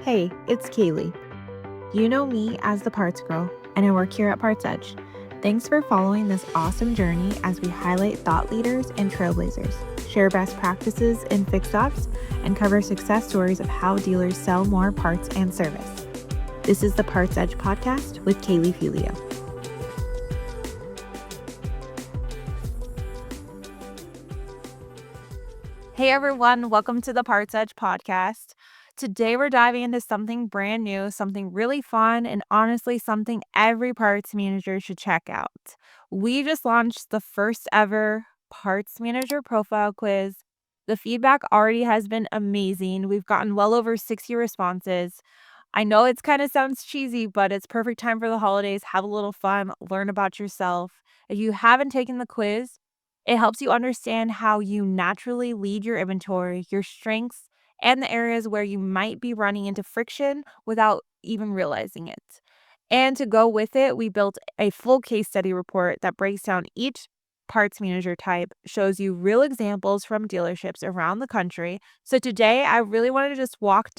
Hey, it's Kaylee. You know me as the Parts Girl, and I work here at PartsEdge. Thanks for following this awesome journey as we highlight thought leaders and trailblazers, share best practices in fixed ops, and cover success stories of how dealers sell more parts and service. This is the PartsEdge podcast with Kaylee Felio. Hey everyone, welcome to the PartsEdge podcast. Today we're diving into something brand new, something really fun, and honestly something every parts manager should check out. We just launched the first ever parts manager profile quiz. The feedback already has been amazing. We've gotten well over 60 responses. I know it kind of sounds cheesy, but it's perfect time for the holidays. Have a little fun, learn about yourself. If you haven't taken the quiz, it helps you understand how you naturally lead your inventory, your strengths, and the areas where you might be running into friction without even realizing it. And to go with it, we built a full case study report that breaks down each parts manager type, shows you real examples from dealerships around the country. So today, I really wanted to just walk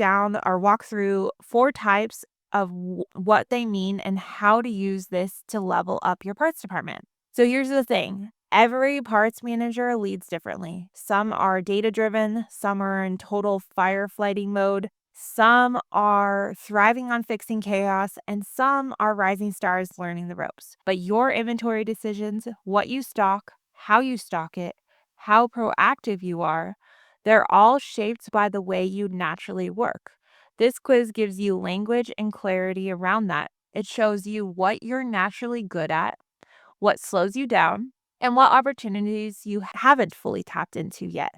through 4 types of what they mean and how to use this to level up your parts department. So here's the thing. Every parts manager leads differently. Some are data driven, some are in total firefighting mode, some are thriving on fixing chaos, and some are rising stars learning the ropes. But your inventory decisions, what you stock, how you stock it, how proactive you are, they're all shaped by the way you naturally work. This quiz gives you language and clarity around that. It shows you what you're naturally good at, what slows you down, and what opportunities you haven't fully tapped into yet.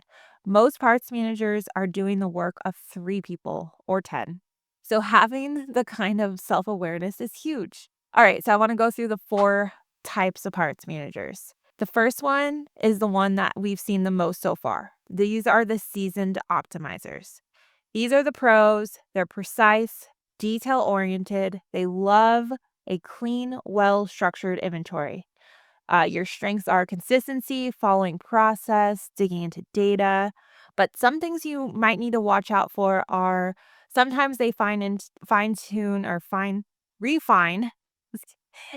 Most parts managers are doing the work of 3 people or 10. So having the kind of self-awareness is huge. All right, so I want to go through the 4 types of parts managers. The first one is the one that we've seen the most so far. These are the seasoned optimizers. These are the pros. They're precise, detail-oriented. They love a clean, well-structured inventory. Your strengths are consistency, following process, digging into data. But some things you might need to watch out for are sometimes they fine tune or refine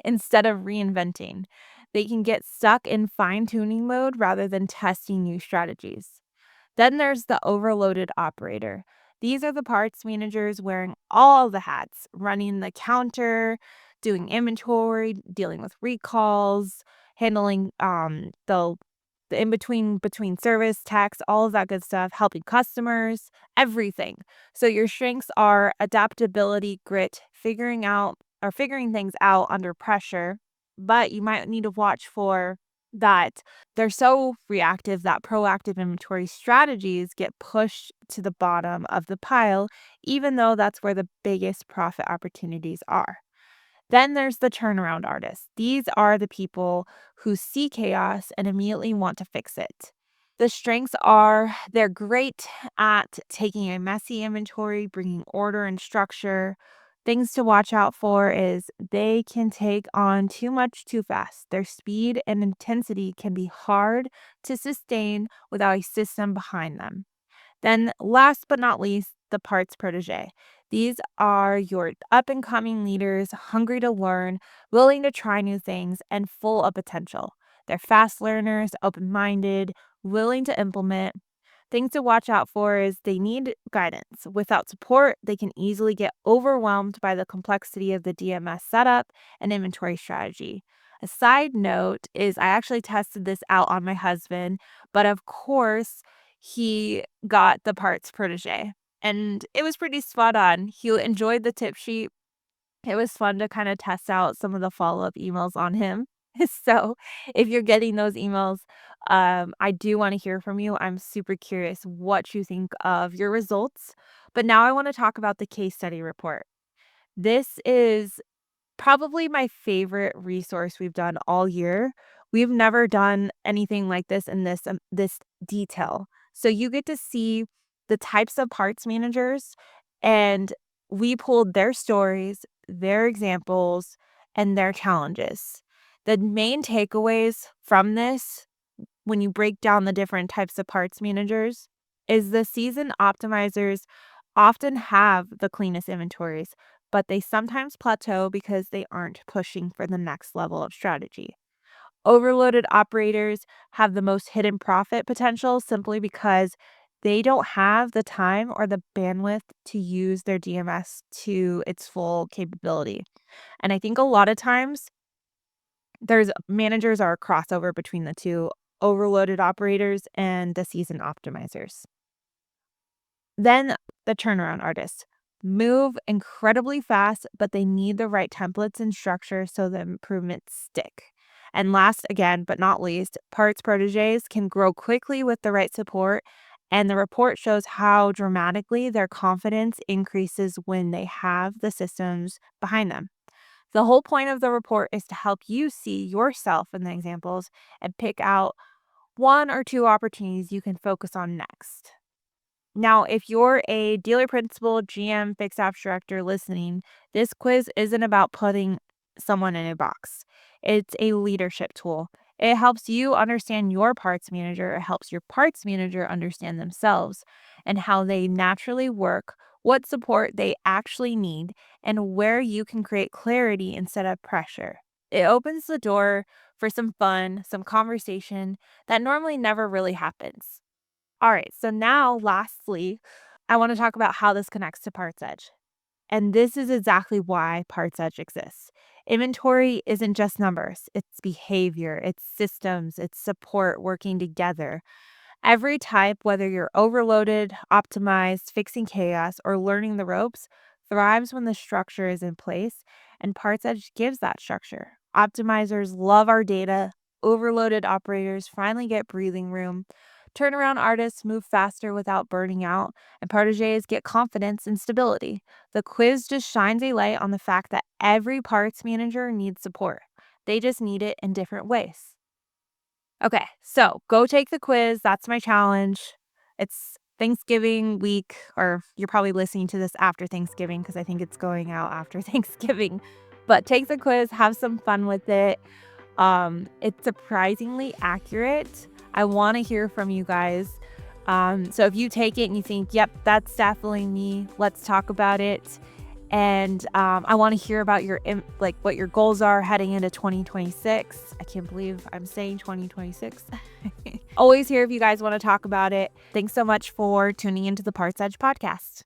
instead of reinventing. They can get stuck in fine tuning mode rather than testing new strategies. Then there's the overloaded operator. These are the parts managers wearing all the hats, running the counter, doing inventory, dealing with recalls, handling the in between service, tax, all of that good stuff, helping customers, everything. So your strengths are adaptability, grit, figuring things out under pressure, but you might need to watch for that they're so reactive that proactive inventory strategies get pushed to the bottom of the pile, even though that's where the biggest profit opportunities are. Then there's the turnaround artists. These are the people who see chaos and immediately want to fix it. The strengths are they're great at taking a messy inventory, bringing order and structure. Things to watch out for is they can take on too much too fast. Their speed and intensity can be hard to sustain without a system behind them. Then, last but not least, the Parts Protégé. These are your up and coming leaders, hungry to learn, willing to try new things, and full of potential. They're fast learners, open minded, willing to implement. Things to watch out for is they need guidance. Without support, they can easily get overwhelmed by the complexity of the DMS setup and inventory strategy. A side note is I actually tested this out on my husband, but of course, he got the Parts Protégé and it was pretty spot on. He enjoyed the tip sheet. It was fun to kind of test out some of the follow-up emails on him. So, if you're getting those emails, I do want to hear from you. I'm super curious what you think of your results. But now I want to talk about the case study report. This is probably my favorite resource we've done all year. We've never done anything like this in this detail. So you get to see the types of parts managers, and we pulled their stories, their examples, and their challenges. The main takeaways from this, when you break down the different types of parts managers, is the season optimizers often have the cleanest inventories, but they sometimes plateau because they aren't pushing for the next level of strategy. Overloaded operators have the most hidden profit potential simply because they don't have the time or the bandwidth to use their DMS to its full capability. And I think a lot of times there's managers are a crossover between the two overloaded operators and the seasoned optimizers. Then the turnaround artists move incredibly fast, but they need the right templates and structure so the improvements stick. And last again, but not least, parts proteges can grow quickly with the right support. And the report shows how dramatically their confidence increases when they have the systems behind them. The whole point of the report is to help you see yourself in the examples and pick out one or two opportunities you can focus on next. Now, if you're a dealer principal, GM, fixed ops director listening, this quiz isn't about putting someone in a box. It's a leadership tool. It helps you understand your parts manager. It helps your parts manager understand themselves and how they naturally work, what support they actually need, and where you can create clarity instead of pressure. It opens the door for some fun, some conversation that normally never really happens. All right, so now lastly, I want to talk about how this connects to PartsEdge. And this is exactly why PartsEdge exists. Inventory isn't just numbers, it's behavior, it's systems, it's support working together. Every type, whether you're overloaded, optimized, fixing chaos, or learning the ropes, thrives when the structure is in place, and PartsEdge gives that structure. Optimizers love our data, overloaded operators finally get breathing room, turnaround artists move faster without burning out, and proteges get confidence and stability. The quiz just shines a light on the fact that every parts manager needs support. They just need it in different ways. Okay, so go take the quiz. That's my challenge. It's Thanksgiving week, or you're probably listening to this after Thanksgiving because I think it's going out after Thanksgiving. But take the quiz, have some fun with it. It's surprisingly accurate. I want to hear from you guys. So if you take it and you think, yep, that's definitely me, let's talk about it. And I want to hear about like what your goals are heading into 2026. I can't believe I'm saying 2026. Always here if you guys want to talk about it. Thanks so much for tuning into the PartsEdge podcast.